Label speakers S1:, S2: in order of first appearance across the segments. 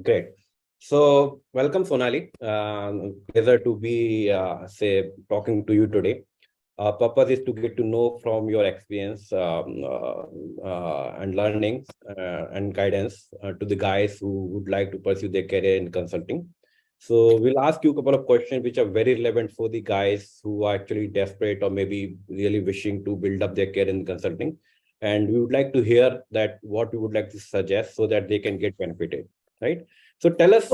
S1: Great. So welcome, Sonali. Pleasure to be, talking to you today. Our purpose is to get to know from your experience and learnings and guidance to the guys who would like to pursue their career in consulting. So we'll ask you a couple of questions which are very relevant for the guys who are actually desperate or maybe really wishing to build up their career in consulting. And we would like to hear that what we would like to suggest so that they can get benefited, right? So tell us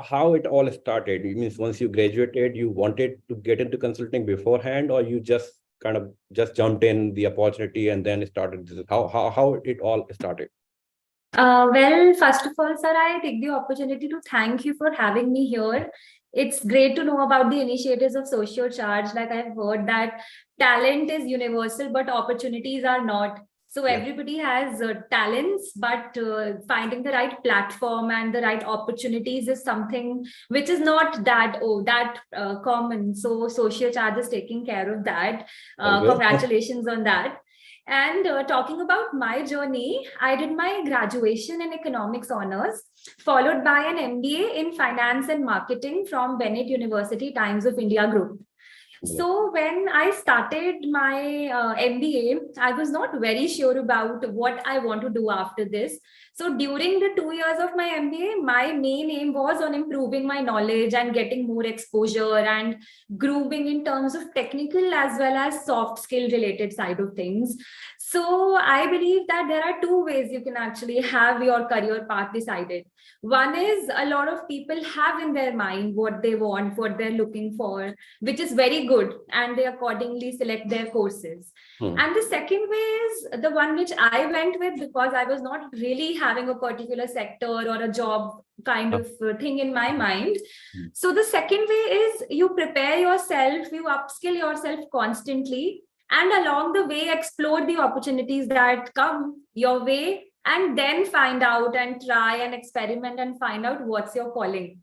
S1: how it all started. It means once you graduated, you wanted to get into consulting beforehand, or you just kind of just jumped in the opportunity and then started this? How it all started?
S2: Well, first of all, sir, I take the opportunity to thank you for having me here. It's great to know about the initiatives of social charge. Like I've heard that talent is universal, but opportunities are not. So
S1: Yeah.
S2: everybody has talents, but finding the right platform and the right opportunities is something which is not that common. So social charge is taking care of that.
S1: Okay.
S2: Congratulations on that. And talking about my journey, I did my graduation in economics honors, followed by an MBA in finance and marketing from Bennett University Times of India Group. So when I started my MBA, I was not very sure about what I want to do after this. So during the 2 years of my MBA, my main aim was on improving my knowledge and getting more exposure and grooming in terms of technical as well as soft skill related side of things. So I believe that there are two ways you can actually have your career path decided. One is a lot of people have in their mind what they want, what they're looking for, which is very good, and they accordingly select their courses. And the second way is the one which I went with because I was not really having a particular sector or a job kind of thing in my mind. So the second way is you prepare yourself, you upskill yourself constantly, and along the way explore the opportunities that come your way, and then find out and try and experiment and find out what's your calling.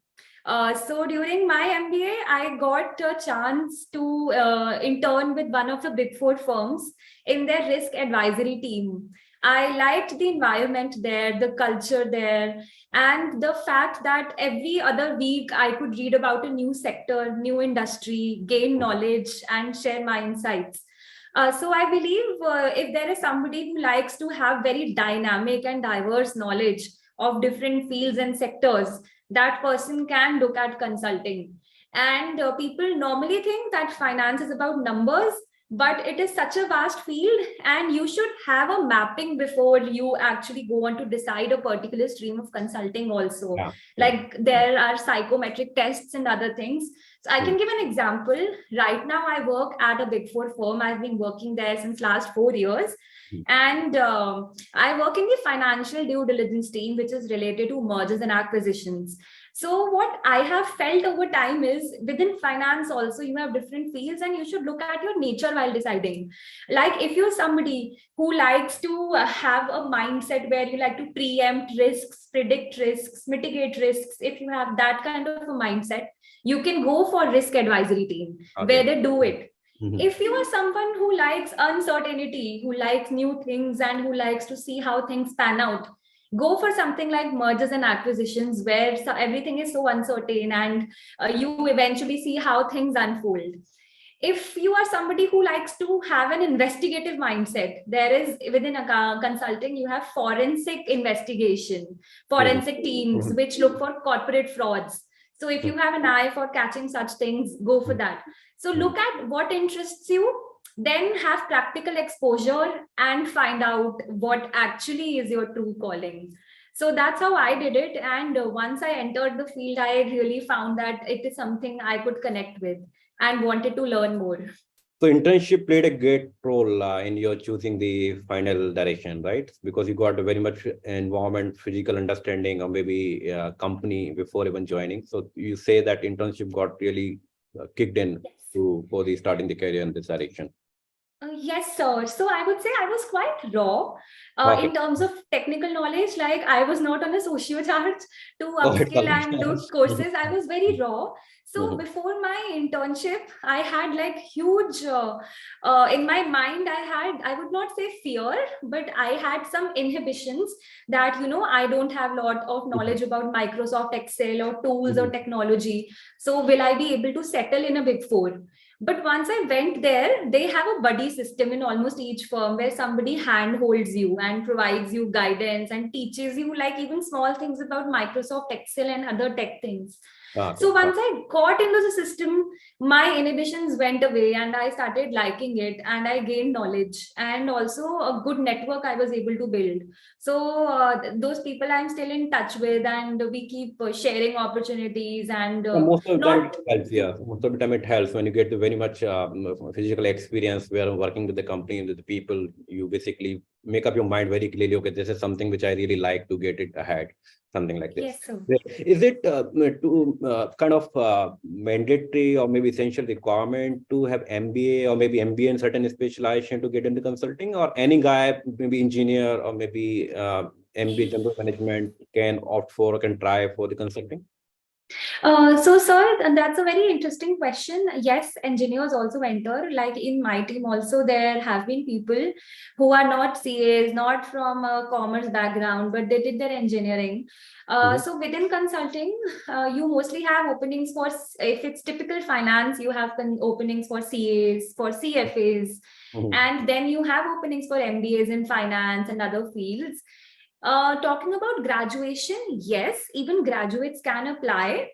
S2: So during my MBA, I got a chance to intern with one of the Big 4 firms in their risk advisory team. I liked the environment there, the culture there, and the fact that every other week I could read about a new sector, new industry, gain knowledge, and share my insights. So I believe if there is somebody who likes to have very dynamic and diverse knowledge of different fields and sectors, that person can look at consulting. And people normally think that finance is about numbers, but it is such a vast field, and you should have a mapping before you actually go on to decide a particular stream of consulting also.
S1: Yeah.
S2: Like there are psychometric tests and other things. So I can give an example. Right now, I work at a Big 4 firm. I've been working there since last 4 years. And I work in the financial due diligence team, which is related to mergers and acquisitions. So what I have felt over time is within finance also, you have different fields and you should look at your nature while deciding. Like if you're somebody who likes to have a mindset where you like to preempt risks, predict risks, mitigate risks, if you have that kind of a mindset, you can go for risk advisory team where they do it. If you are someone who likes uncertainty, who likes new things, and who likes to see how things pan out, go for something like mergers and acquisitions where everything is so uncertain and you eventually see how things unfold. If you are somebody who likes to have an investigative mindset, there is within a consulting, you have forensic investigation, forensic teams which look for corporate frauds. So if you have an eye for catching such things, go for that. So look at what interests you, then have practical exposure and find out what actually is your true calling. So that's how I did it. And once I entered the field, I really found that it is something I could connect with and wanted to learn more.
S1: So internship played a great role in your choosing the final direction, right? Because you got a very much environment, physical understanding, or maybe company before even joining. So you say that internship got really kicked in for the starting the career in this direction.
S2: Yes, sir. So I would say I was quite raw in
S1: Okay.
S2: terms of technical knowledge. Like I was not on a socio chart to
S1: Oh, it's
S2: upskill and do courses. I was very raw. So
S1: Mhm.
S2: before my internship, I had like huge in my mind. I would not say fear, but I had some inhibitions that I don't have a lot of
S1: Mhm.
S2: knowledge about Microsoft Excel or tools or
S1: Mhm.
S2: technology. So will I be able to settle in a Big 4? But once I went there, they have a buddy system in almost each firm where somebody handholds you and provides you guidance and teaches you like even small things about Microsoft Excel and other tech things.
S1: Okay.
S2: So once I got into the system, my inhibitions went away and I started liking it and I gained knowledge and also a good network I was able to build. So those people I'm still in touch with and we keep sharing opportunities and
S1: Most of the time it
S2: not.
S1: helps, yeah. Most of the time it helps when you get the very much physical experience where working with the company and with the people, you basically make up your mind very clearly, okay, this is something which I really like to get it ahead, something like this.
S2: Yes, sir.
S1: Is it kind of mandatory or maybe essential requirement to have MBA or maybe MBA in certain specialization to get into consulting, or any guy, maybe engineer or maybe MBA general management can opt for or can try for the consulting?
S2: So, sir, that's a very interesting question. Yes, engineers also enter. Like in my team, also there have been people who are not CAs, not from a commerce background, but they did their engineering.
S1: Mhm.
S2: So within consulting, you mostly have openings for, if it's typical finance, you have openings for CAs, for CFAs,
S1: Mhm.
S2: and then you have openings for MBAs in finance and other fields. Talking about graduation, yes, even graduates can apply.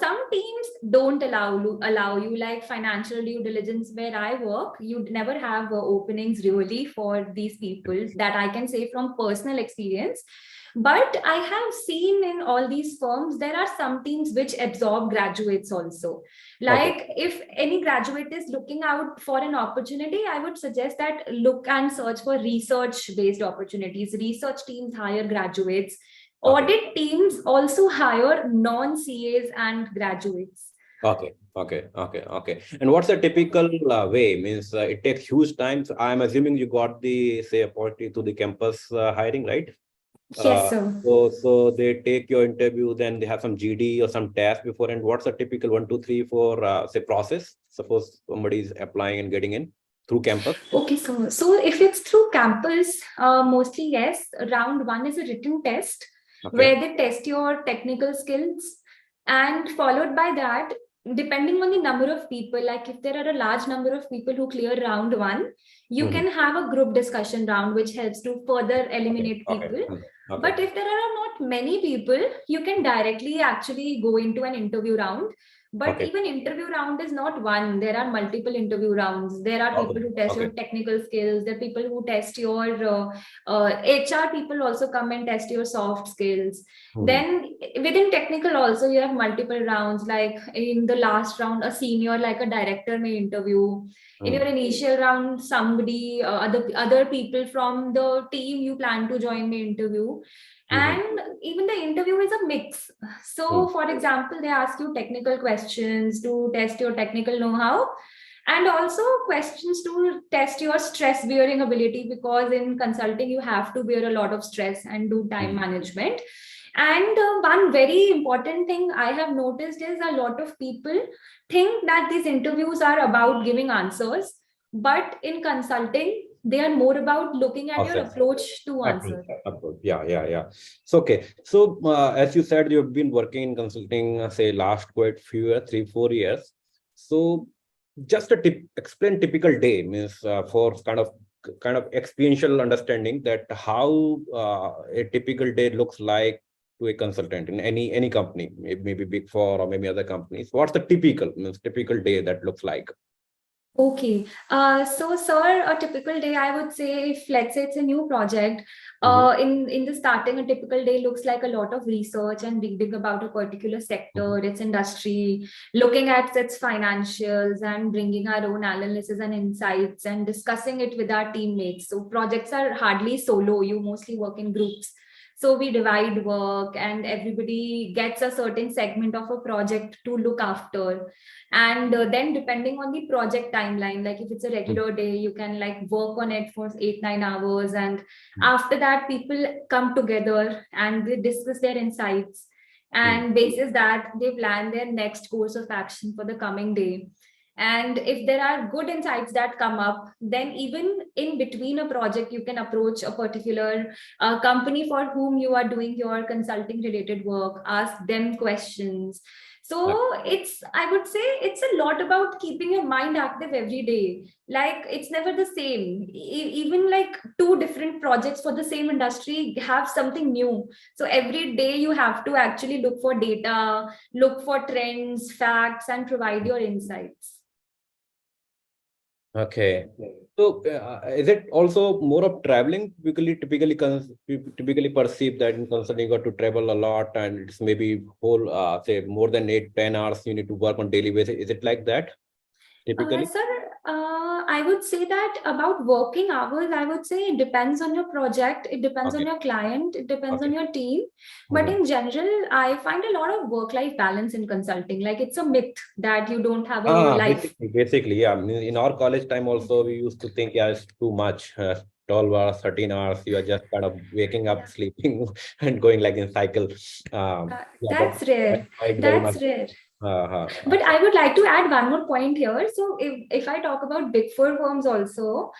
S2: Some teams don't allow you, like financial due diligence where I work. You'd never have openings really for these people that I can say from personal experience. But I have seen in all these firms there are some teams which absorb graduates also.
S1: Okay.
S2: Like if any graduate is looking out for an opportunity, I would suggest that look and search for research based opportunities. Research teams hire graduates.
S1: Okay.
S2: Audit teams also hire non CAs and graduates.
S1: Okay. Okay. Okay. Okay. And what's the typical way? Means it takes huge time. So I'm assuming you got the say opportunity to the campus hiring, right?
S2: Yes,
S1: Uh,
S2: sir.
S1: so they take your interview, then they have some GD or some test before. And what's the typical 1, 2, 3, 4 say process? Suppose somebody is applying and getting in through campus.
S2: Okay, so if it's through campus, mostly yes. Round one is a written test
S1: Okay.
S2: where they test your technical skills, and followed by that, depending on the number of people, like if there are a large number of people who clear round one, you
S1: Mhm.
S2: can have a group discussion round, which helps to further
S1: Okay.
S2: eliminate
S1: Okay.
S2: people.
S1: Okay.
S2: But if there are not many people, you can directly actually go into an interview round. But
S1: Okay.
S2: even interview round is not one. There are multiple interview rounds. There are
S1: Okay.
S2: people who test
S1: Okay.
S2: your technical skills. There are people who test your HR people also come and test your soft skills.
S1: Mhm.
S2: Then within technical also you have multiple rounds. Like in the last round, a senior like a director may interview. In your
S1: Mhm.
S2: initial round, somebody other people from the team you plan to join may interview,
S1: Mhm.
S2: and even the interview is a mix. So
S1: Mhm.
S2: for example, they ask you technical questions to test your technical know-how, and also questions to test your stress bearing ability, because in consulting you have to bear a lot of stress and do time
S1: Mhm.
S2: management. And one very important thing I have noticed is a lot of people think that these interviews are about giving answers, but in consulting they are more about looking at your
S1: Awesome.
S2: approach to
S1: Approach,
S2: answer.
S1: approach. Yeah, yeah, yeah. So, okay. So, as you said, you've been working in consulting, say, last quite few years, 3, 4 years. So, just a explain typical day means for kind of experiential understanding that how a typical day looks like to a consultant in any company, maybe Big 4 or maybe other companies. What's the typical day that looks like?
S2: Okay. So, sir, a typical day, I would say, if let's say it's a new project,
S1: Mm-hmm.
S2: in the starting, a typical day looks like a lot of research and reading about a particular
S1: Mm-hmm.
S2: sector, its industry, looking at its financials, and bringing our own analysis and insights and discussing it with our teammates. So, projects are hardly solo. You mostly work in groups. So we divide work and everybody gets a certain segment of a project to look after. And then depending on the project timeline, like if it's a regular day, you can like work on it for 8-9 hours. And after that, people come together and they discuss their insights. And basis that, they plan their next course of action for the coming day. And if there are good insights that come up, then even in between a project, you can approach a particular company for whom you are doing your consulting related work, ask them questions. So I would say it's a lot about keeping your mind active every day. Like it's never the same. Even like two different projects for the same industry have something new. So every day you have to actually look for data, look for trends, facts, and provide your insights.
S1: Okay. So is it also more of traveling? Typically perceive that in consulting you got to travel a lot, and it's maybe whole say more than 8-10 hours you need to work on daily basis. Is it like that typically?
S2: Sir, I would say that about working hours, I would say it depends on your project, it depends on
S1: Okay.
S2: your client, it depends on
S1: Okay.
S2: your team. But in general, I find a lot of work-life balance in consulting. Like it's a myth that you don't have a life.
S1: Basically, yeah. I mean, in our college time also, we used to think, yeah, it's too much. 12 hours, 13 hours, you are just kind of waking up, sleeping, and going like in cycle. Yeah, but
S2: That's rare.
S1: quite very much.
S2: That's rare. But
S1: Okay.
S2: I would like to add one more point here. So if I talk about Big Four firms also,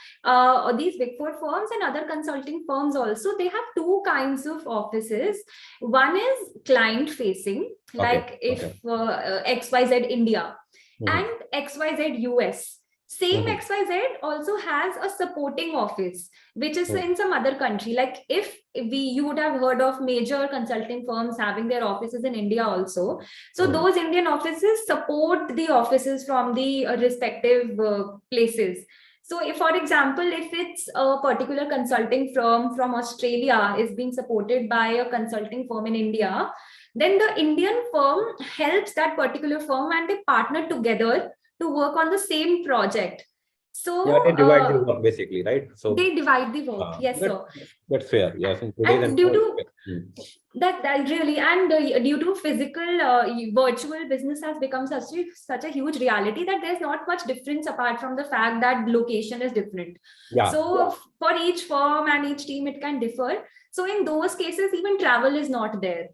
S2: these Big Four firms and other consulting firms also, they have two kinds of offices. One is client facing,
S1: Okay.
S2: like if
S1: Okay.
S2: XYZ India
S1: Mhm.
S2: and XYZ US. Same
S1: Mhm.
S2: XYZ also has a supporting office, which is
S1: Mhm.
S2: in some other country. Like if you would have heard of major consulting firms having their offices in India also. So
S1: Mhm.
S2: those Indian offices support the offices from the respective places. So if, for example, if it's a particular consulting firm from Australia is being supported by a consulting firm in India, then the Indian firm helps that particular firm and they partner together to work on the same project.
S1: Yeah,
S2: So
S1: they divide the work basically, right? So
S2: they divide the work. Yes,
S1: that
S2: sir.
S1: that's fair. Yes, in today's
S2: And due
S1: environment.
S2: to that really, and due to physical virtual business has become such a huge reality that there's not much difference apart from the fact that location is different.
S1: Yeah.
S2: So for each firm and each team it can differ. So in those cases even travel is not there.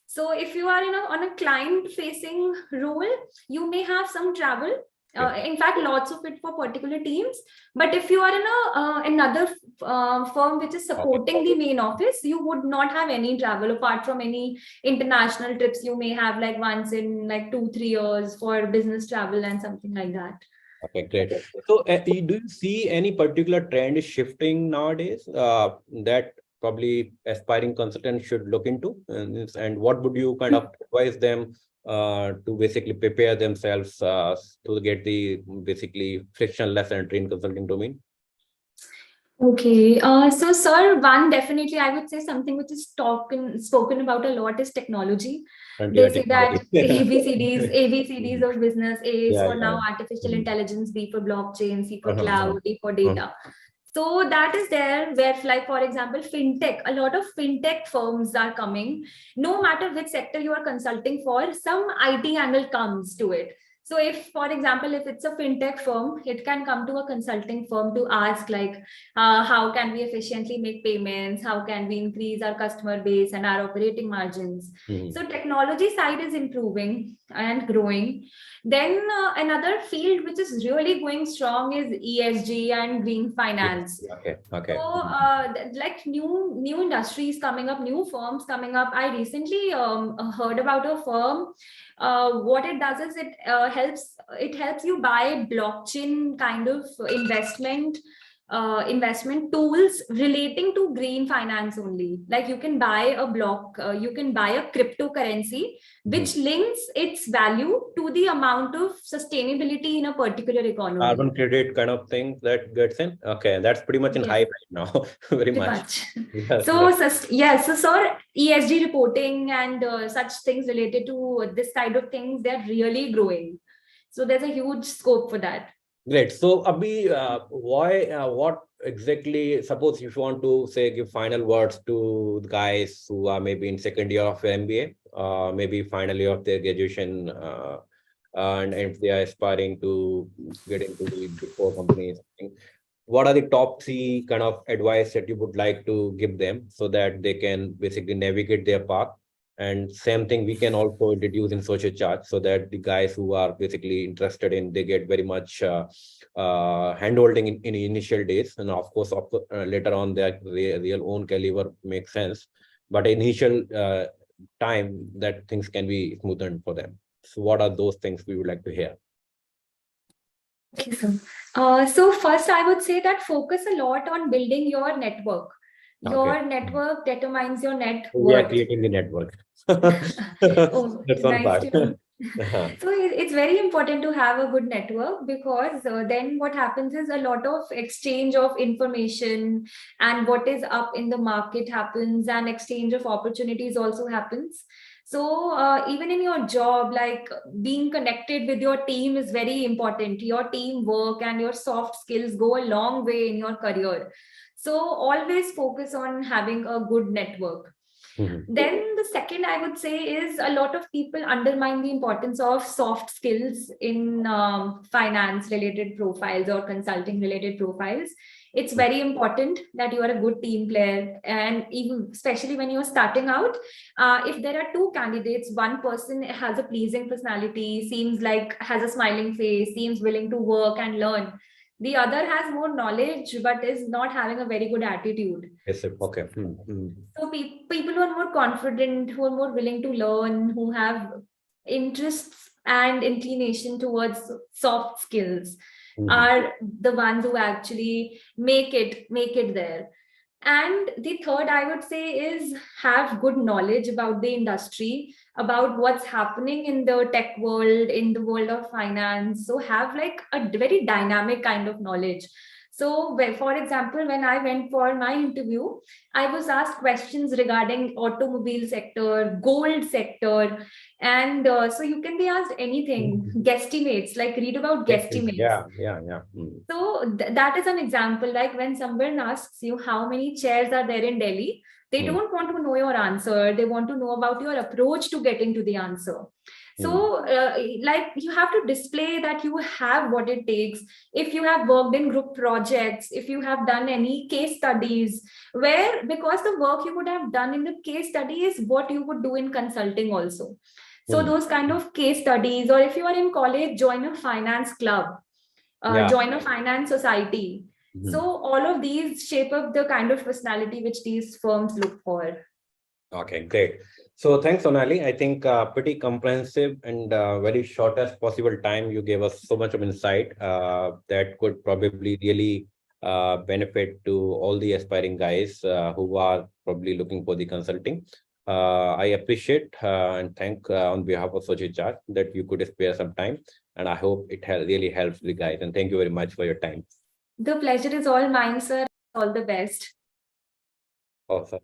S2: So if you are on a client facing role, you may have some travel,
S1: Okay.
S2: in fact lots of it for particular teams. But if you are in another firm which is
S1: Okay.
S2: supporting the main office, you would not have any travel apart from any international trips you may have like once in like 2-3 years for business travel and something like that.
S1: Okay, great. So, do you see any particular trend shifting nowadays that probably aspiring consultants should look into? And what would you kind of advise them to basically prepare themselves to get the basically frictionless entry in consulting domain?
S2: Okay, so sir, one definitely I would say something which is spoken about a lot is technology.
S1: Frontier
S2: They say that
S1: technology.
S2: ABCDs of business, A is
S1: Yeah,
S2: for
S1: yeah.
S2: now artificial
S1: Mm.
S2: intelligence, B for blockchain, C for
S1: Uh-huh.
S2: cloud, D for
S1: Uh-huh.
S2: data. So that is there where, like, for example, fintech, a lot of fintech firms are coming. No matter which sector you are consulting for, some IT angle comes to it. So if, for example, if it's a fintech firm, it can come to a consulting firm to ask like, how can we efficiently make payments? How can we increase our customer base and our operating margins?
S1: Mm.
S2: So technology side is improving and growing. Then another field which is really going strong is ESG and green
S1: Yes.
S2: finance.
S1: Okay.
S2: So
S1: Okay.
S2: like new industries coming up, new firms coming up. I recently heard about a firm. What it does is it helps you buy blockchain kind of investment tools relating to green finance only. Like you can buy a cryptocurrency
S1: Mhm.
S2: which links its value to the amount of sustainability in a particular economy.
S1: Carbon credit kind of thing that gets in. Okay, that's pretty much in
S2: Yes,
S1: hype right now. Very
S2: pretty
S1: much.
S2: much.
S1: Yes,
S2: So,
S1: yes.
S2: yes, so ESG reporting and such things related to this side of things, they're really growing. So there's a huge scope for that.
S1: Great. So, Abhi, why, what exactly, suppose if you want to say give final words to the guys who are maybe in second year of MBA, maybe final year of their graduation, and if they are aspiring to get into the Big 4 companies, what are the top three kind of advice that you would like to give them so that they can basically navigate their path? And same thing we can also introduce in social charge so that the guys who are basically interested in, they get very much handholding in initial days, and of course later on their real own caliber makes sense, but initial time that things can be smoothened for them. So what are those things we would like to hear?
S2: Okay, so first I would say that focus a lot on building your network.
S1: Okay.
S2: Your network determines your net
S1: We are
S2: worth.
S1: creating the network.
S2: Oh,
S1: That's one
S2: nice
S1: part.
S2: to know. So it's very important to have a good network, because then what happens is a lot of exchange of information and what is up in the market happens, and exchange of opportunities also happens. So even in your job, like being connected with your team is very important. Your teamwork and your soft skills go a long way in your career. So always focus on having a good network. Then the second I would say is a lot of people undermine the importance of soft skills in finance related profiles or consulting related profiles. It's very important that you are a good team player, and even especially when you're starting out, if there are two candidates, one person has a pleasing personality, seems like has a smiling face, seems willing to work and learn. The other has more knowledge but is not having a very good attitude.
S1: Yes, sir. Okay.
S2: So people who are more confident, who are more willing to learn, who have interests and inclination towards soft skills, are the ones who actually make it there. And the third I would say is have good knowledge about the industry, about what's happening in the tech world, in the world of finance. So have like a very dynamic kind of knowledge. So for example, when I went for my interview, I was asked questions regarding automobile sector, gold sector, and so you can be asked anything, guesstimates, like read about guesstimates.
S1: Yeah.
S2: So that is an example. Like when someone asks you how many chairs are there in Delhi, they don't want to know your answer. They want to know about your approach to getting to the answer. So, like you have to display that you have what it takes. If you have worked in group projects, if you have done any case studies, where because the work you would have done in the case study is what you would do in consulting also. So those kind of case studies, or if you are in college, join a finance club,
S1: Yeah.
S2: join a finance society. So all of these shape up the kind of personality which these firms look for.
S1: Okay, great. So thanks, Sonali. I think pretty comprehensive and very shortest possible time. You gave us so much of insight that could probably really benefit to all the aspiring guys who are probably looking for the consulting. I appreciate and thank on behalf of Sochi Chat that you could spare some time. And I hope it really helps the guys. And thank you very much for your time.
S2: The pleasure is all mine, sir. All the best.
S1: Awesome.